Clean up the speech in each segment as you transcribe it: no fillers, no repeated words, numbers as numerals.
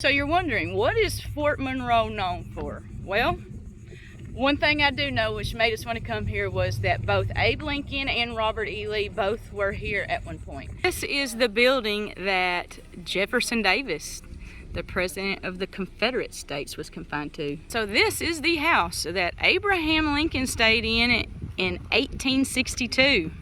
So you're wondering, what is Fort Monroe known for? Well, one thing I do know which made us want to come here was that both Abe Lincoln and Robert E. Lee both were here at one point. This is the building that Jefferson Davis, the president of the Confederate States, was confined to. So this is the house that Abraham Lincoln stayed in 1862.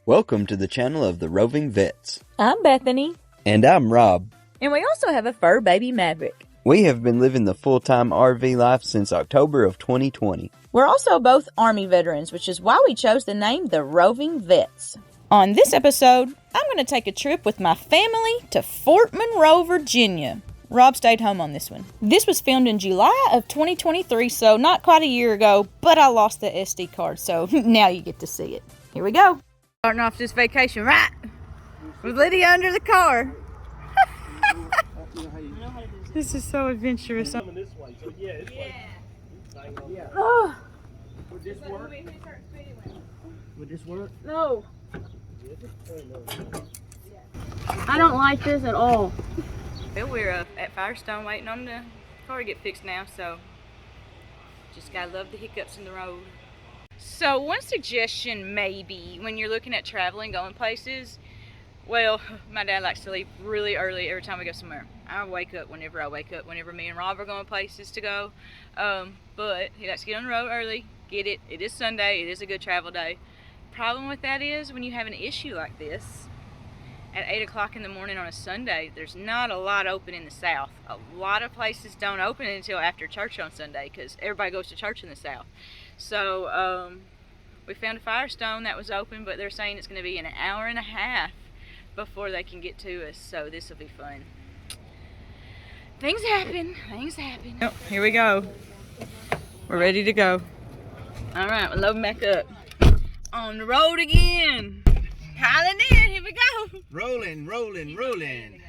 Welcome to the channel of the Roving Vets. I'm Bethany. And I'm Rob. And we also have a fur baby Maverick. We have been living the full-time RV life since October of 2020. We're also both Army veterans, which is why we chose the name the Roving Vets. On this episode, I'm going to take a trip with my family to Fort Monroe, Virginia. Rob stayed home on this one. This was filmed in July of 2023, so not quite a year ago, but I lost the SD card, so now you get to see it. Here we go. Starting off this vacation, right? With Lydia under the car. This is so adventurous. Oh. Would this work? Would this work? No. I don't like this at all. Well, we're at Firestone waiting on the car to get fixed now, so just gotta love the hiccups in the road. So one suggestion maybe when you're looking at traveling, going places, well, my dad likes to leave really early every time we go somewhere. I wake up whenever me and Rob are going places to go. But he likes to get on the road early, get it. It is Sunday, it is a good travel day. Problem with that is when you have an issue like this, at 8 o'clock in the morning on a Sunday, there's not a lot open in the South. A lot of places don't open until after church on Sunday because everybody goes to church in the South. So we found a Firestone that was open, but they're saying it's going to be an hour and a half before they can get to us, so this will be fun. Things happen. Oh, here we go. We're ready to go. All right, we're loading back up. On the road again. Piling in, here we go. Rolling.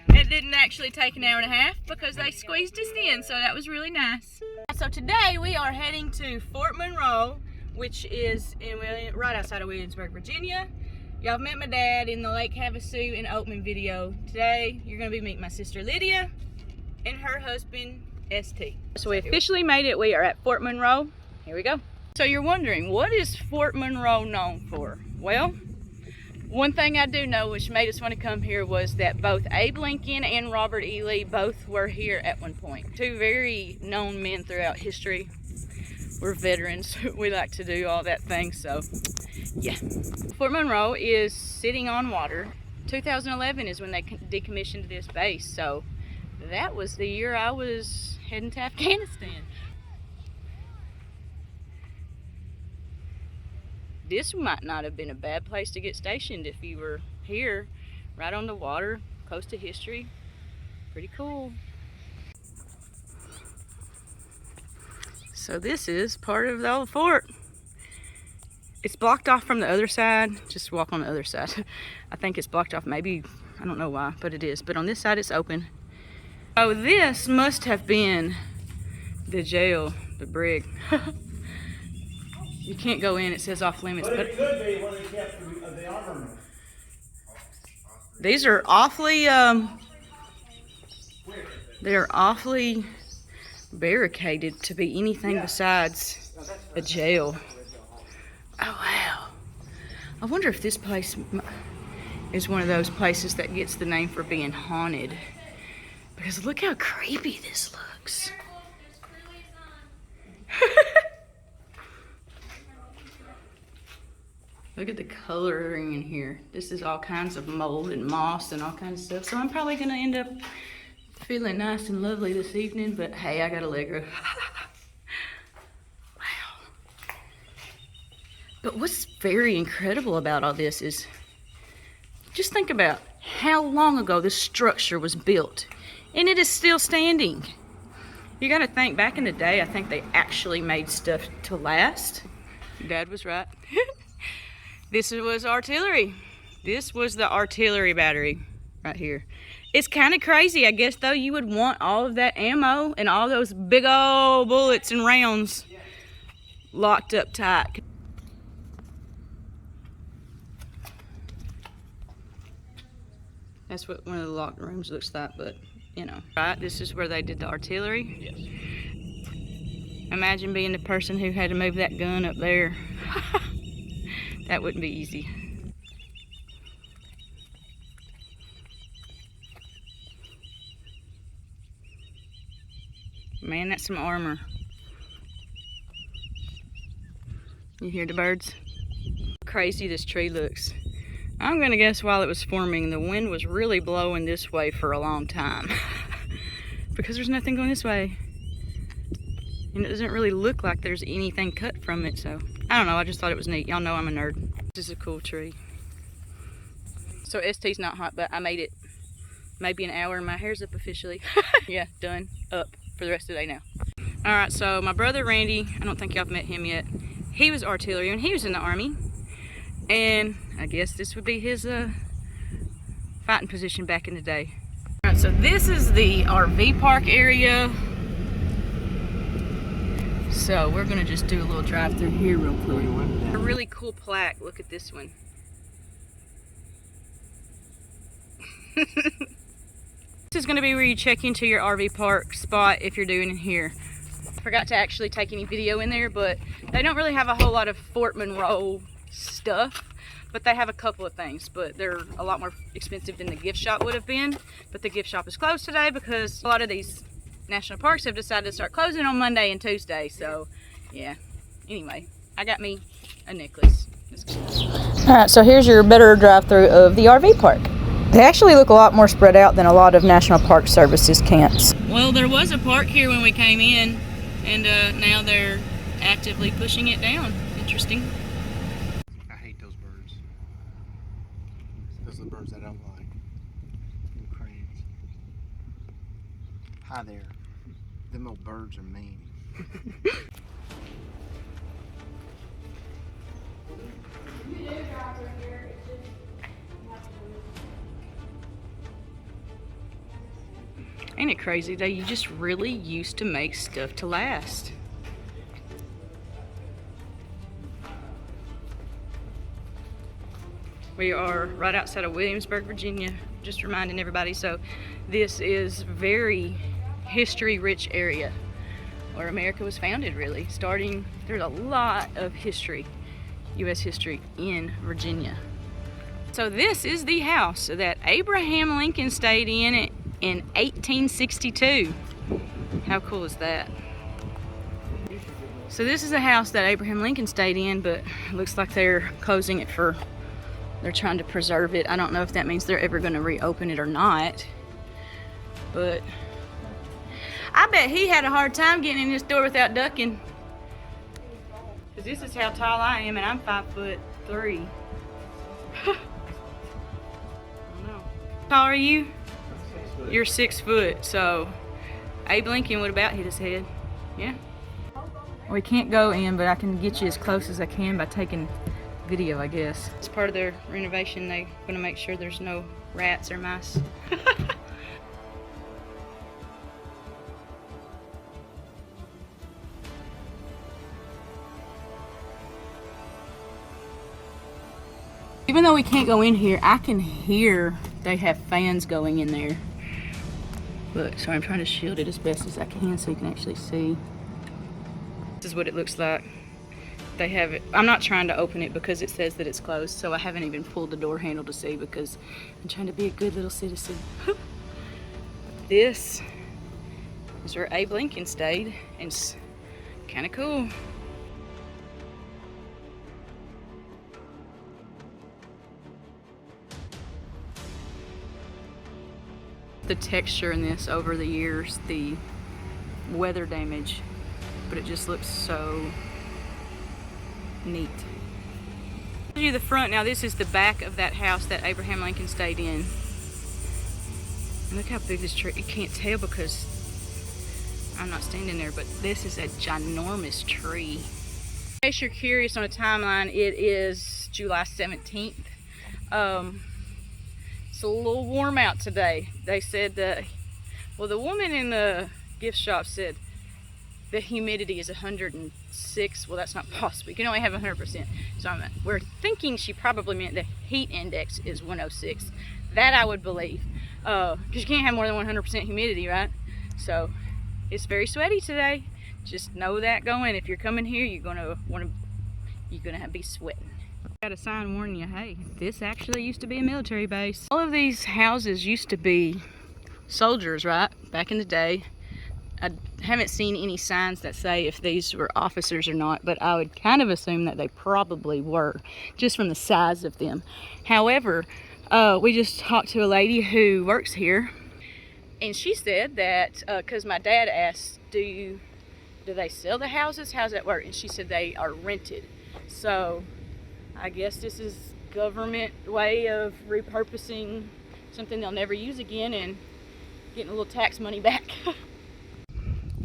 It didn't actually take an hour and a half because they squeezed us in, so that was really nice. So today we are heading to Fort Monroe, which is right outside of Williamsburg, Virginia. Y'all met my dad in the Lake Havasu and Oatman video. Today, you're going to be meeting my sister Lydia and her husband, ST. So we officially made it. We are at Fort Monroe. Here we go. So you're wondering, what is Fort Monroe known for? Well, one thing I do know which made us want to come here was that both Abe Lincoln and Robert E. Lee both were here at one point. Two very known men throughout history. We're veterans. We like to do all that thing, so yeah. Fort Monroe is sitting on water. 2011 is when they decommissioned this base, so that was the year I was heading to Afghanistan. This might not have been a bad place to get stationed if you were here, right on the water, close to history. Pretty cool. So this is part of the old fort. It's blocked off from the other side. Just walk on the other side. I think it's blocked off, maybe, I don't know why, but it is. But on this side it's open. Oh, this must have been the jail, the brig. You can't go in, it says off limits. But it could be where they kept the armament. These are awfully, they're awfully barricaded to be anything besides a jail. Oh wow. I wonder if this place is one of those places that gets the name for being haunted. Because look how creepy this looks. Look at the coloring in here. This is all kinds of mold and moss and all kinds of stuff. So I'm probably gonna end up feeling nice and lovely this evening, but hey, I got Allegro. Wow. But what's very incredible about all this is, just think about how long ago this structure was built, and it is still standing. You gotta think, back in the day, I think they actually made stuff to last. Dad was right. This was artillery. This was the artillery battery right here. It's kind of crazy, I guess, though. You would want all of that ammo and all those big old bullets and rounds locked up tight. That's what one of the locked rooms looks like, but you know. Right, this is where they did the artillery? Yes. Imagine being the person who had to move that gun up there. That wouldn't be easy. Man, that's some armor. You hear the birds? Crazy this tree looks. I'm gonna guess while it was forming, the wind was really blowing this way for a long time. Because there's nothing going this way. And it doesn't really look like there's anything cut from it, so I don't know, I just thought it was neat. Y'all know I'm a nerd. This is a cool tree. So ST's not hot, but I made it maybe an hour and my hair's up officially. Yeah, done, up for the rest of the day now. All right, so my brother Randy, I don't think y'all have met him yet. He was artillery and he was in the Army. And I guess this would be his fighting position back in the day. All right, so this is the RV park area. So we're gonna just do a little drive through here real quick. A really cool plaque, look at this one. This is gonna be where you check into your RV park spot if you're doing it here. I forgot to actually take any video in there, but they don't really have a whole lot of Fort Monroe stuff, but they have a couple of things, but they're a lot more expensive than the gift shop would have been. But the gift shop is closed today because a lot of these national parks have decided to start closing on Monday and Tuesday. So yeah, anyway, I got me a necklace. All right, so here's your better drive-through of the RV park. They actually look a lot more spread out than a lot of National Park Service's camps. Well, there was a park here when we came in, and now they're actively pushing it down. Interesting. I hate those birds. Those are the birds I don't like. Them cranes. Hi there. Them old birds are mean. Ain't it crazy that you just really used to make stuff to last? We are right outside of Williamsburg, Virginia, just reminding everybody. So this is very history-rich area where America was founded, really. There's a lot of history, US history in Virginia. So this is the house that Abraham Lincoln stayed in 1862. How cool is that? So this is a house that Abraham Lincoln stayed in, but it looks like they're closing it they're trying to preserve it. I don't know if that means they're ever gonna reopen it or not, but I bet he had a hard time getting in this door without ducking. Cause this is how tall I am, and I'm 5'3". I don't know. How tall are you? You're 6 foot, so Abe Lincoln would about hit his head. Yeah. We can't go in, but I can get you as close as I can by taking video, I guess. As part of their renovation, they're gonna make sure there's no rats or mice. Even though we can't go in here, I can hear they have fans going in there. Look, so I'm trying to shield it as best as I can so you can actually see. This is what it looks like. They have it. I'm not trying to open it because it says that it's closed, so I haven't even pulled the door handle to see because I'm trying to be a good little citizen. This is where Abe Lincoln stayed, and it's kind of cool. The texture in this over the years, the weather damage, but it just looks so neat. I'll show you the front now. This is the back of that house that Abraham Lincoln stayed in. And look how big this tree, you can't tell because I'm not standing there, but this is a ginormous tree. In case you're curious on a timeline, it is July 17th. It's a little warm out today. They said that, well, the woman in the gift shop said the humidity is 106. Well, that's not possible. You can only have 100%. So we're thinking she probably meant the heat index is 106. That I would believe. because you can't have more than 100% humidity, right? So it's very sweaty today. Just know that going. If you're coming here, you're gonna be sweating. Got a sign warning you, hey, this actually used to be a military base. All of these houses used to be soldiers, right? Back in the day. I haven't seen any signs that say if these were officers or not, but I would kind of assume that they probably were, just from the size of them. However, we just talked to a lady who works here, and she said that, because my dad asked, do they sell the houses? How's that work? And she said they are rented. So I guess this is government way of repurposing something they'll never use again and getting a little tax money back.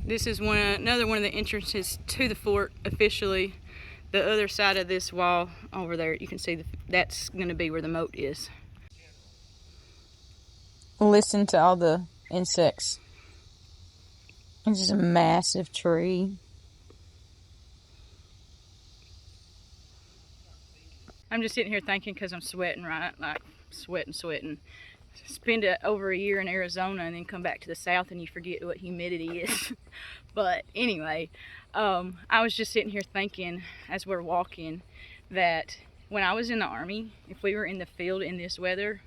This is another one of the entrances to the fort officially. The other side of this wall over there, you can see that's going to be where the moat is. Listen to all the insects. It's just a massive tree. I'm just sitting here thinking because I'm sweating, right? Like sweating. Spend over a year in Arizona and then come back to the South and you forget what humidity is. But anyway, I was just sitting here thinking as we're walking that when I was in the Army, if we were in the field in this weather,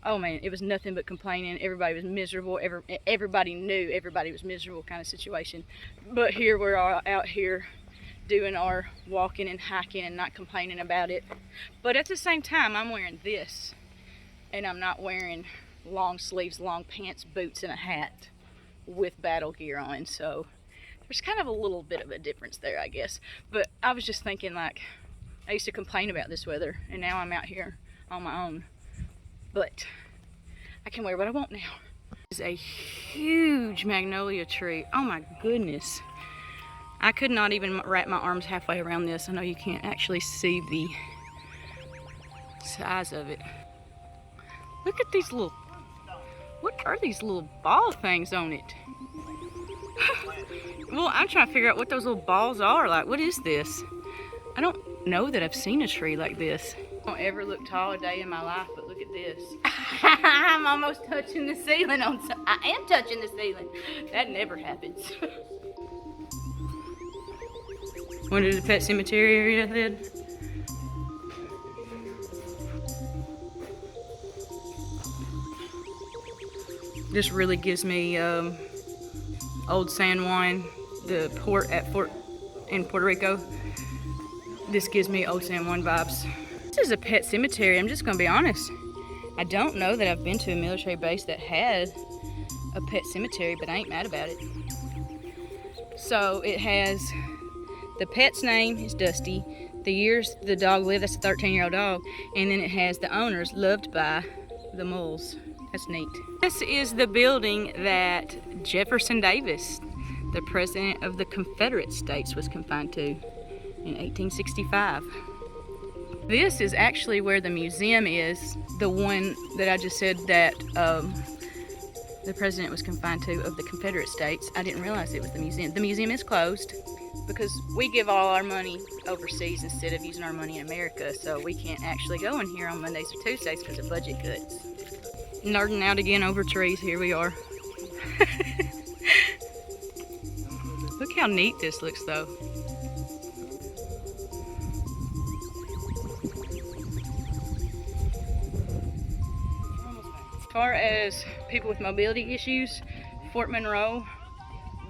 oh man, it was nothing but complaining. Everybody was miserable. Everybody knew everybody was miserable kind of situation. But here we're all out here doing our walking and hiking and not complaining about it. But at the same time, I'm wearing this. And I'm not wearing long sleeves, long pants, boots, and a hat with battle gear on. So there's kind of a little bit of a difference there, I guess. But I was just thinking, like, I used to complain about this weather, and now I'm out here on my own. But I can wear what I want now. This is a huge magnolia tree. Oh my goodness. I could not even wrap my arms halfway around this. I know you can't actually see the size of it. Look at these little, what are these little ball things on it? Well, I'm trying to figure out what those little balls are. Like, what is this? I don't know that I've seen a tree like this. I don't ever look tall a day in my life, but look at this. I'm almost touching the ceiling I am touching the ceiling. That never happens. Went to the pet cemetery area then? This really gives me old San Juan, the port in Puerto Rico. This gives me old San Juan vibes. This is a pet cemetery, I'm just gonna be honest. I don't know that I've been to a military base that had a pet cemetery, but I ain't mad about it. So it has, the pet's name is Dusty, the years the dog lived, that's a 13-year-old dog, and then it has the owners, loved by the moles. That's neat. This is the building that Jefferson Davis, the president of the Confederate States, was confined to in 1865. This is actually where the museum is, the one that I just said that the president was confined to of the Confederate States. I didn't realize it was the museum. The museum is closed because we give all our money overseas instead of using our money in America, so we can't actually go in here on Mondays or Tuesdays because of budget cuts. Nerding out again over trees, here we are. Look how neat this looks though. As far as people with mobility issues, Fort Monroe,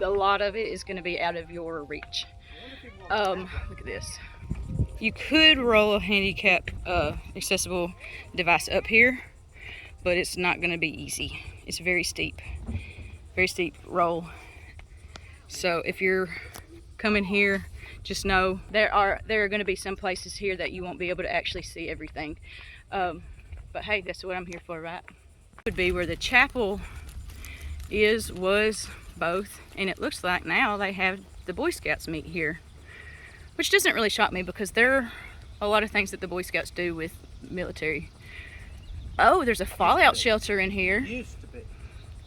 a lot of it is going to be out of your reach. Look at this. You could roll a handicap accessible device up here, but it's not going to be easy. It's very steep roll. So if you're coming here, just know there are going to be some places here that you won't be able to actually see everything. But hey, that's what I'm here for, right? Would be where the chapel was both, and it looks like now they have the Boy Scouts meet here, which doesn't really shock me because there are a lot of things that the Boy Scouts do with military. Oh, there's a fallout shelter in here.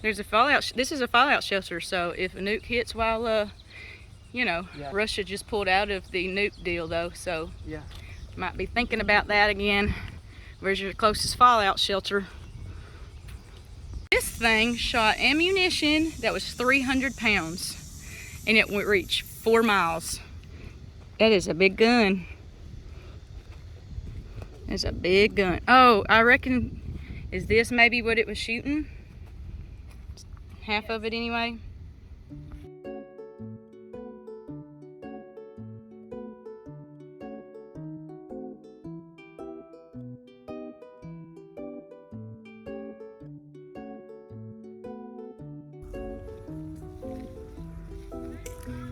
There's a fallout. This is a fallout shelter, so if a nuke hits while, Russia just pulled out of the nuke deal, though, so might be thinking about that again. Where's your closest fallout shelter? This thing shot ammunition that was 300 pounds, and it would reach 4 miles. That is a big gun. That's a big gun. Oh, I reckon, is this maybe what it was shooting? Half of it anyway.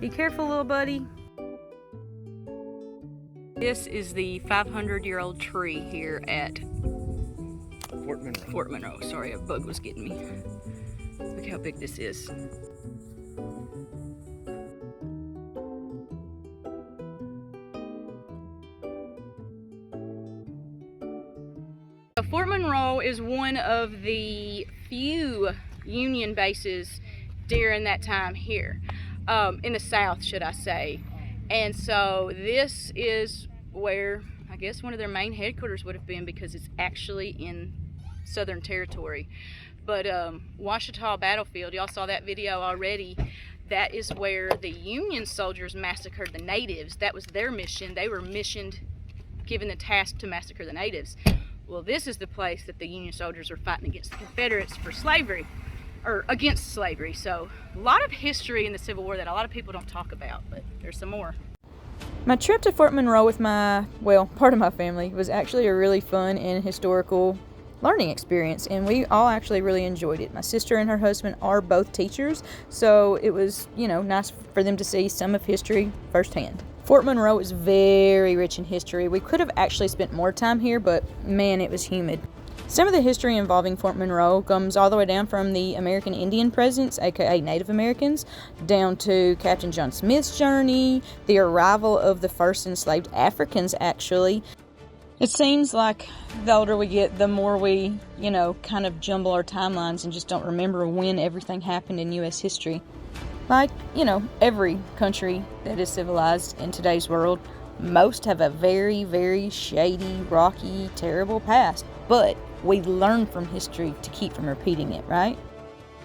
Be careful, little buddy. This is the 500-year-old tree here at Fort Monroe. Sorry, a bug was getting me. Look how big this is. Fort Monroe is one of the few Union bases during that time here, in the South, should I say. And so this is where, I guess, one of their main headquarters would have been, because it's actually in Southern Territory. But Washita Battlefield, y'all saw that video already. That is where the Union soldiers massacred the natives. That was their mission. They were given the task to massacre the natives. Well, this is the place that the Union soldiers were fighting against the Confederates for slavery, or against slavery. So a lot of history in the Civil War that a lot of people don't talk about, but there's some more. My trip to Fort Monroe with part of my family was actually a really fun and historical learning experience, and we all actually really enjoyed it. My sister and her husband are both teachers, so it was, nice for them to see some of history firsthand. Fort Monroe is very rich in history. We could have actually spent more time here, but man, it was humid. Some of the history involving Fort Monroe comes all the way down from the American Indian presence, aka Native Americans, down to Captain John Smith's journey, the arrival of the first enslaved Africans, actually. It seems like the older we get, the more we, kind of jumble our timelines and just don't remember when everything happened in U.S. history. Like, every country that is civilized in today's world, most have a very, very shady, rocky, terrible past. But we learn from history to keep from repeating it, right?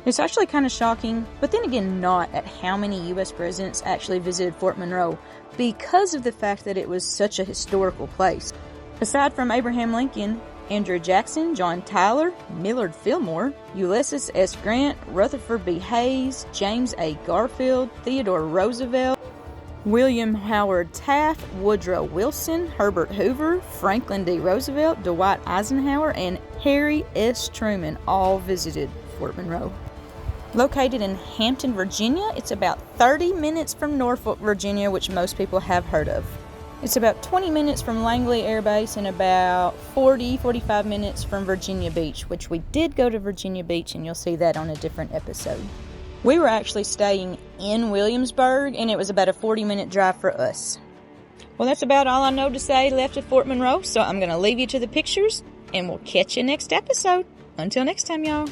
It's actually kind of shocking, but then again not, at how many U.S. presidents actually visited Fort Monroe because of the fact that it was such a historical place. Aside from Abraham Lincoln, Andrew Jackson, John Tyler, Millard Fillmore, Ulysses S. Grant, Rutherford B. Hayes, James A. Garfield, Theodore Roosevelt, William Howard Taft, Woodrow Wilson, Herbert Hoover, Franklin D. Roosevelt, Dwight Eisenhower, and Harry S. Truman all visited Fort Monroe. Located in Hampton, Virginia, it's about 30 minutes from Norfolk, Virginia, which most people have heard of. It's about 20 minutes from Langley Air Base and about 45 minutes from Virginia Beach, which we did go to Virginia Beach, and you'll see that on a different episode. We were actually staying in Williamsburg, and it was about a 40-minute drive for us. Well, that's about all I know to say left at Fort Monroe, so I'm going to leave you to the pictures, and we'll catch you next episode. Until next time, y'all.